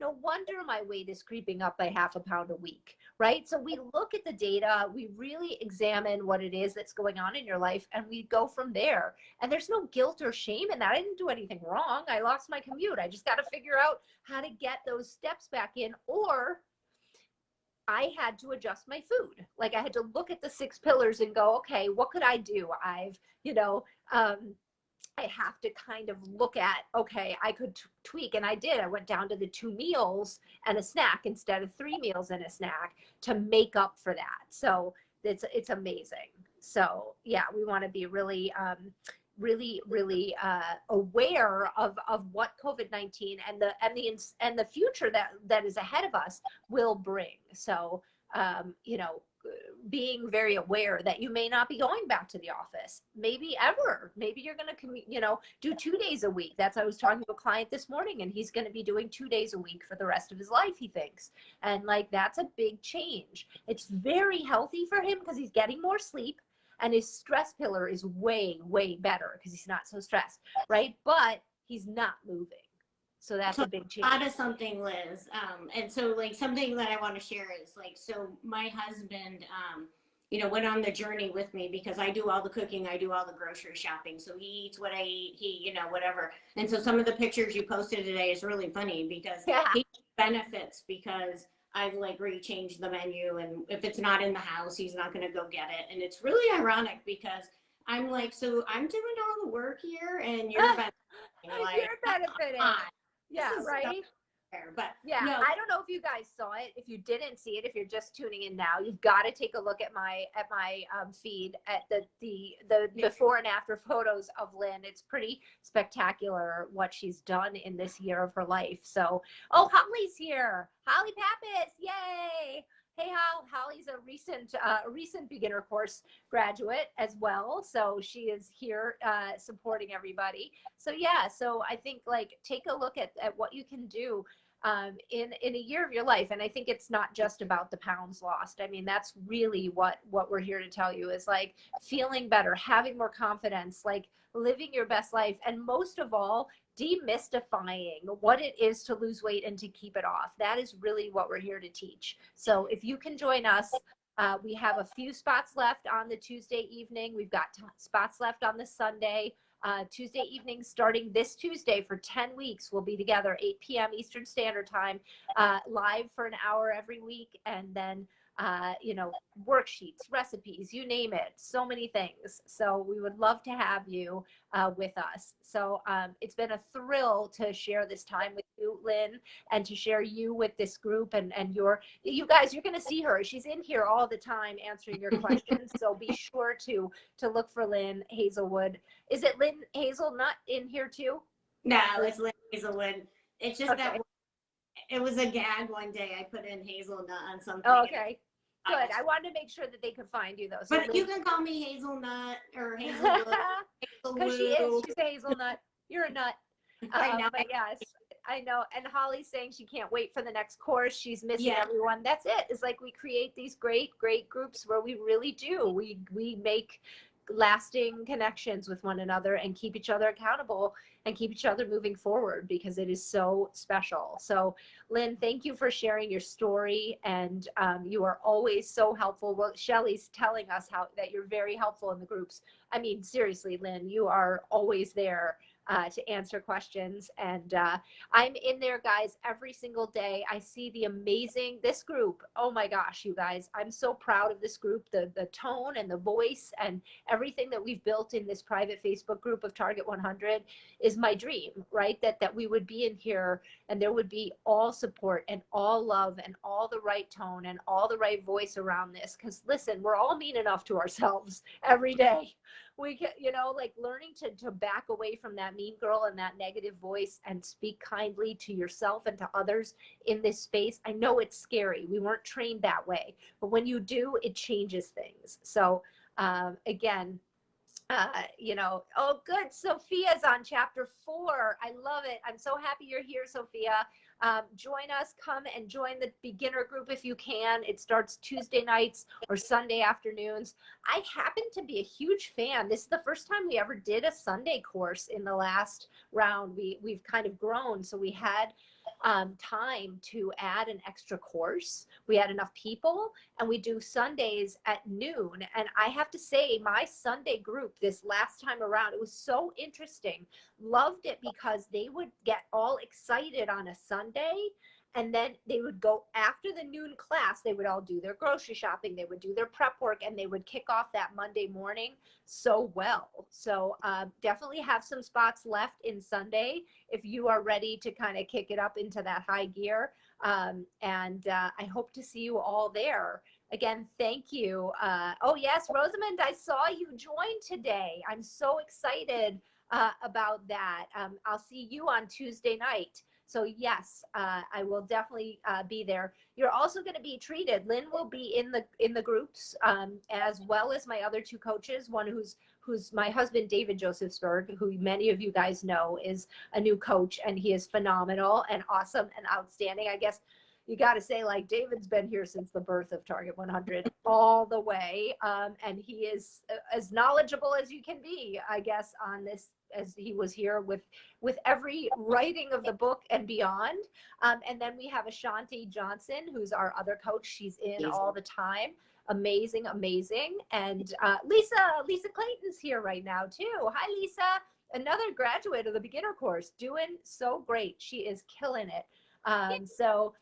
no wonder my weight is creeping up by half a pound a week, right? So we look at the data, we really examine what it is that's going on in your life, and we go from there. And there's no guilt or shame in that. I didn't do anything wrong. I lost my commute. I just got to figure out how to get those steps back in, or I had to adjust my food. Like I had to look at the 6 pillars and go, okay, what could I do? I have to kind of look at, okay, I could tweak, and I did. I went down to the 2 meals and a snack instead of 3 meals and a snack to make up for that. So it's amazing. So yeah, we want to be really, really aware of what COVID-19 and the future that is ahead of us will bring. So being very aware that you may not be going back to the office, maybe ever. Maybe you're going to do 2 days a week. I was talking to a client this morning, and he's going to be doing 2 days a week for the rest of his life, he thinks. And like that's a big change. It's very healthy for him because he's getting more sleep, and his stress pillar is way better because he's not so stressed, right? But he's not moving. So that's a big change. A lot of something, Liz. And so like something that I want to share is like, so my husband, went on the journey with me because I do all the cooking, I do all the grocery shopping. So he eats what I eat, whatever. And so some of the pictures you posted today is really funny because Yeah. he benefits because I've like rechanged the menu, and if it's not in the house, he's not going to go get it. And it's really ironic because I'm like, so I'm doing all the work here, and you're benefiting. Like, You're benefiting. on. Yeah, This is so right. fair. But Yeah, no, I don't know if you guys saw it. If you didn't see it, if you're just tuning in now, you've got to take a look at my feed at the before and after photos of Lynn. It's pretty spectacular what she's done in this year of her life. So, oh, Holly's here. Holly Pappas, yay! Hey, Holly's a recent beginner course graduate as well. So she is here supporting everybody. So yeah, so I think like take a look at what you can do in a year of your life. And I think it's not just about the pounds lost. I mean, that's really what we're here to tell you is like feeling better, having more confidence, like living your best life. And most of all, demystifying what it is to lose weight and to keep it off. That is really what we're here to teach. So if you can join us, we have a few spots left on the Tuesday evening. We've got spots left on the Sunday. Tuesday evening, starting this Tuesday for 10 weeks. We'll be together 8 p.m. Eastern Standard Time, live for an hour every week. And then, worksheets, recipes, you name it, so many things. So we would love to have you with us. So it's been a thrill to share this time with you, Lynn, and to share you with this group and you guys, you're going to see her. She's in here all the time answering your questions. So be sure to look for Lynn Hazelwood. Is it Lynn Hazelnut in here too? no, it's Lynn Hazelwood. It's just Okay. that it was a gag one day. I put in hazelnut on something. Oh, okay. Good. I wanted to make sure that they could find you though. So but Lynn, you can call me Hazelnut or Hazelwood. because she is. She's a hazelnut. You're a nut. I know. But yes, I know. And Holly's saying she can't wait for the next course. She's missing Yeah. everyone. That's it. It's like we create these great groups where we really do. We make lasting connections with one another and keep each other accountable and keep each other moving forward because it is so special. So Lynn, thank you for sharing your story, and you are always so helpful. Well, Shelly's telling us that you're very helpful in the groups. I mean, seriously, Lynn, you are always there to answer questions. And I'm in there, guys, every single day. I see this group. Oh my gosh, you guys, I'm so proud of this group, the tone and the voice and everything that we've built in this private Facebook group of Target 100 is my dream, right? That we would be in here and there would be all support and all love and all the right tone and all the right voice around this. Because listen, we're all mean enough to ourselves every day. We can, like learning to back away from that mean girl and that negative voice and speak kindly to yourself and to others in this space. I know it's scary. We weren't trained that way, but when you do, it changes things. So again, oh, good. Sophia's on chapter 4. I love it. I'm so happy you're here, Sophia. Join us. Come and join the beginner group if you can. It starts Tuesday nights or Sunday afternoons. I happen to be a huge fan. This is the first time we ever did a Sunday course in the last round. We've kind of grown. So we had time to add an extra course. We had enough people, and we do Sundays at noon. And I have to say, my Sunday group this last time around, it was so interesting. Loved it because they would get all excited on a Sunday, and then they would go after the noon class. They would all do their grocery shopping, they would do their prep work, and they would kick off that Monday morning so well. So definitely have some spots left in Sunday if you are ready to kind of kick it up into that high gear. And I hope to see you all there. Again, thank you. Oh yes, Rosamond, I saw you join today. I'm so excited about that. I'll see you on Tuesday night. So yes, I will definitely be there. You're also going to be treated. Lynn will be in the groups as well as my other two coaches. One who's my husband, David Josefsberg, who many of you guys know is a new coach, and he is phenomenal and awesome and outstanding. I guess you got to say, like, David's been here since the birth of Target 100 all the way, and he is as knowledgeable as you can be, I guess, on this, as he was here with every writing of the book and beyond. And then we have Ashanti Johnson, who's our other coach. She's in all the time. Amazing. And Lisa Clayton's here right now too. Hi, Lisa. Another graduate of the beginner course, doing so great. She is killing it. So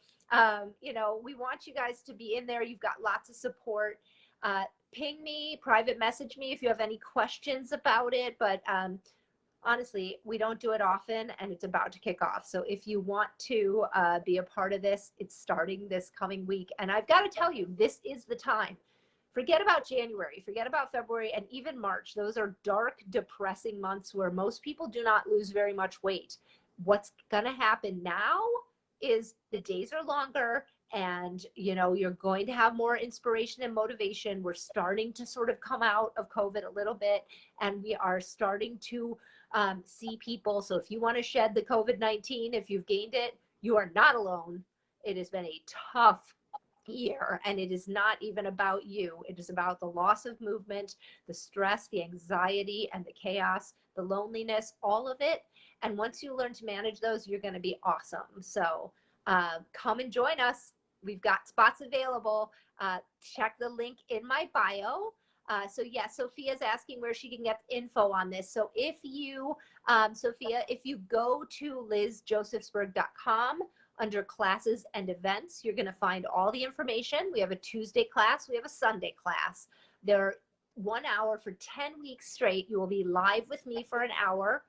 You know, we want you guys to be in there. You've got lots of support. Ping me, private message me if you have any questions about it. But honestly, we don't do it often, and it's about to kick off. So if you want to be a part of this, it's starting this coming week. And I've got to tell you, this is the time. Forget about January, forget about February, and even March. Those are dark, depressing months where most people do not lose very much weight. What's going to happen now is the days are longer, and you know, you're going to have more inspiration and motivation. We're starting to sort of come out of COVID a little bit, and we are starting to see people. So if you want to shed the COVID-19, if you've gained it, you are not alone. It has been a tough year, and it is not even about you. It is about the loss of movement, the stress, the anxiety, and the chaos, the loneliness, all of it. And once you learn to manage those, you're going to be awesome. So come and join us. We've got spots available. Check the link in my bio. So yeah, Sophia's asking where she can get info on this. So if you, Sophia, if you go to lizjosefsberg.com, under classes and events, you're going to find all the information. We have a Tuesday class. We have a Sunday class. They're 1 hour for 10 weeks straight. You will be live with me for an hour.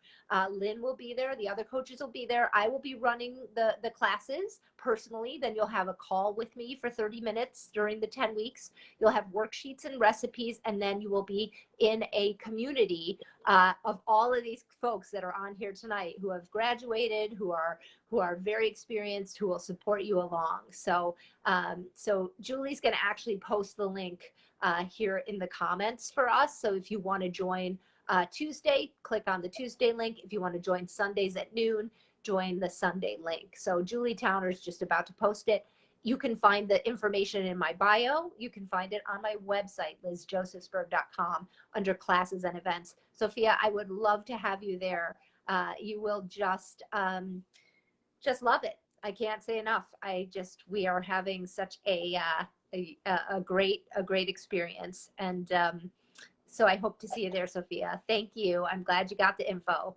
Lynn will be there. The other coaches will be there. I will be running the classes personally. Then you'll have a call with me for 30 minutes during the 10 weeks. You'll have worksheets and recipes, and then you will be in a community of all of these folks that are on here tonight who have graduated, who are very experienced, who will support you along. So so Julie's going to actually post the link here in the comments for us. So if you want to join Tuesday, click on the Tuesday link. If you want to join Sundays at noon, join the Sunday link. So Julie Towner is just about to post it. You can find the information in my bio. You can find it on my website, lizjosefsberg.com, under classes and events. Sophia, I would love to have you there. You will just love it. I can't say enough. We are having such a great experience. And so I hope to see you there, Sophia. Thank you. I'm glad you got the info.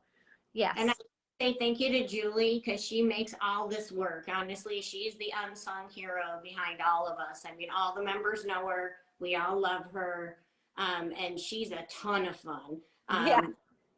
Yes. And I say thank you to Julie, because she makes all this work. Honestly, she's the unsung hero behind all of us. I mean, all the members know her. We all love her. And she's a ton of fun. Yeah.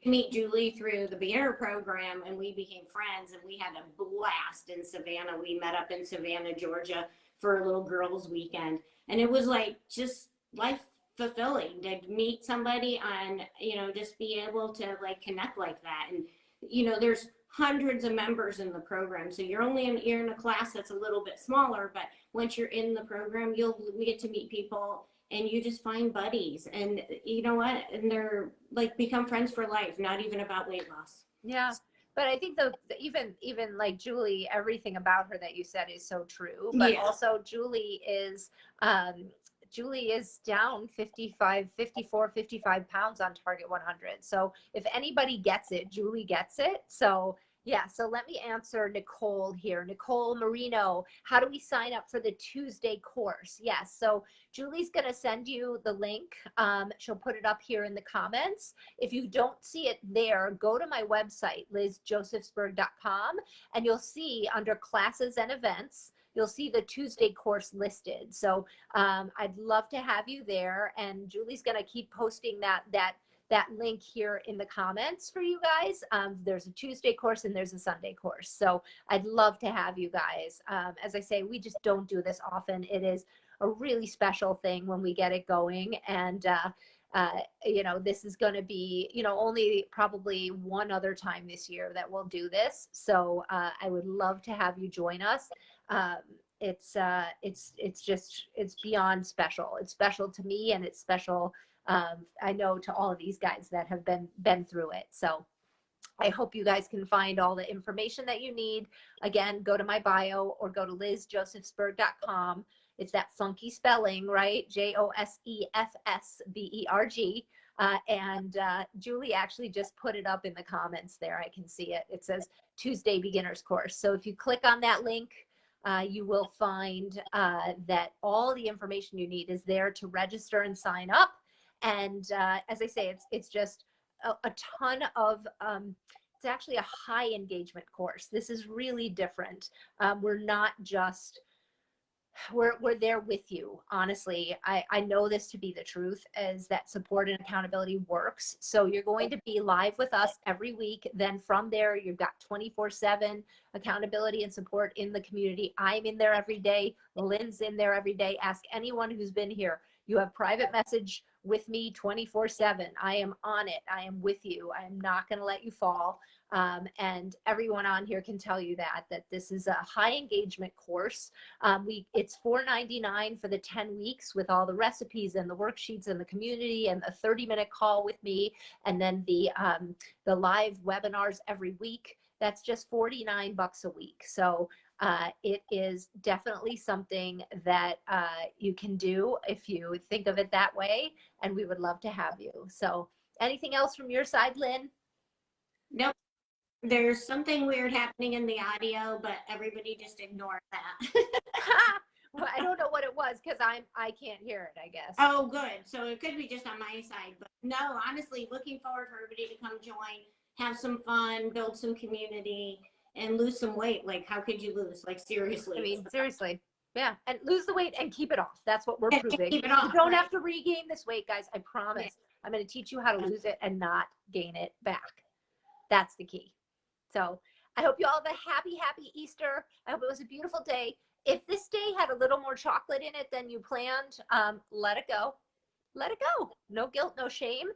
Meet Julie through the beginner program, and we became friends, and we had a blast in Savannah. We met up in Savannah, Georgia for a little girls' weekend. And it was like just life fulfilling to meet somebody and, you know, just be able to like connect like that. And, you know, there's hundreds of members in the program. So you're in a class that's a little bit smaller, but once you're in the program, we get to meet people, and you just find buddies, and you know what? And they're like become friends for life, not even about weight loss. Yeah. But I think even like Julie, everything about her that you said is so true. But Yeah. Also Julie is down 55 pounds on Target 100. So if anybody gets it, Julie gets it. So yeah, so let me answer Nicole here. Nicole Marino, how do we sign up for the Tuesday course? Yes, so Julie's going to send you the link. She'll put it up here in the comments. If you don't see it there, go to my website, lizjosefsberg.com, and you'll see under classes and events, you'll see the Tuesday course listed. So I'd love to have you there, and Julie's going to keep posting that link here in the comments for you guys. There's a Tuesday course and there's a Sunday course. So I'd love to have you guys. As I say, we just don't do this often. It is a really special thing when we get it going. And, you know, this is going to be, you know, only probably one other time this year that we'll do this. So I would love to have you join us. It's beyond special. It's special to me, and it's special, I know, to all of these guys that have been through it. So I hope you guys can find all the information that you need. Again, go to my bio or go to lizjosefsberg.com. It's that funky spelling, right? Josefsberg. And Julie actually just put it up in the comments there. I can see it. It says Tuesday Beginners Course. So if you click on that link, you will find that all the information you need is there to register and sign up. And as I say, it's just a ton of, it's actually a high engagement course. This is really different. We're not just we're there with you. Honestly, I know this to be the truth, is that support and accountability works. So you're going to be live with us every week. Then from there, you've got 24/7 accountability and support in the community. I'm in there every day. Lynn's in there every day. Ask anyone who's been here. You have private message with me 24/7. I am on it. I am with you. I am not going to let you fall. And everyone on here can tell you that this is a high engagement course. It's $4.99 for the 10 weeks with all the recipes and the worksheets and the community and a 30-minute call with me, and then the live webinars every week. That's just $49 a week. So it is definitely something that you can do if you think of it that way, and we would love to have you. So anything else from your side, Lynn? Nope. There's something weird happening in the audio, but everybody just ignore that. Well, I don't know what it was because I can't hear it, I guess. Oh, good. So it could be just on my side, but no, honestly, looking forward for everybody to come join, have some fun, build some community, and lose some weight. Like, how could you lose? Like, seriously. I mean, seriously. Yeah. And lose the weight and keep it off. That's what we're proving. Keep it off. You don't right. have to regain this weight, guys. I promise. Yeah. I'm going to teach you how to lose it and not gain it back. That's the key. So I hope you all have a happy, happy Easter. I hope it was a beautiful day. If this day had a little more chocolate in it than you planned, let it go. Let it go. No guilt, no shame.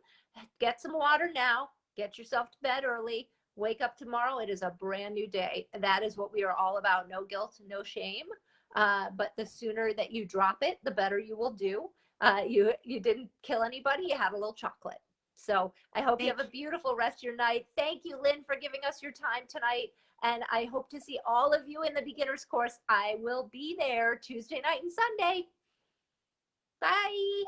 Get some water now. Get yourself to bed early. Wake up tomorrow. It is a brand new day. That is what we are all about. No guilt, no shame. But the sooner that you drop it, the better you will do. You didn't kill anybody. You had a little chocolate. So I hope you have a beautiful rest of your night. Thank you, Lynn, for giving us your time tonight. And I hope to see all of you in the beginner's course. I will be there Tuesday night and Sunday. Bye.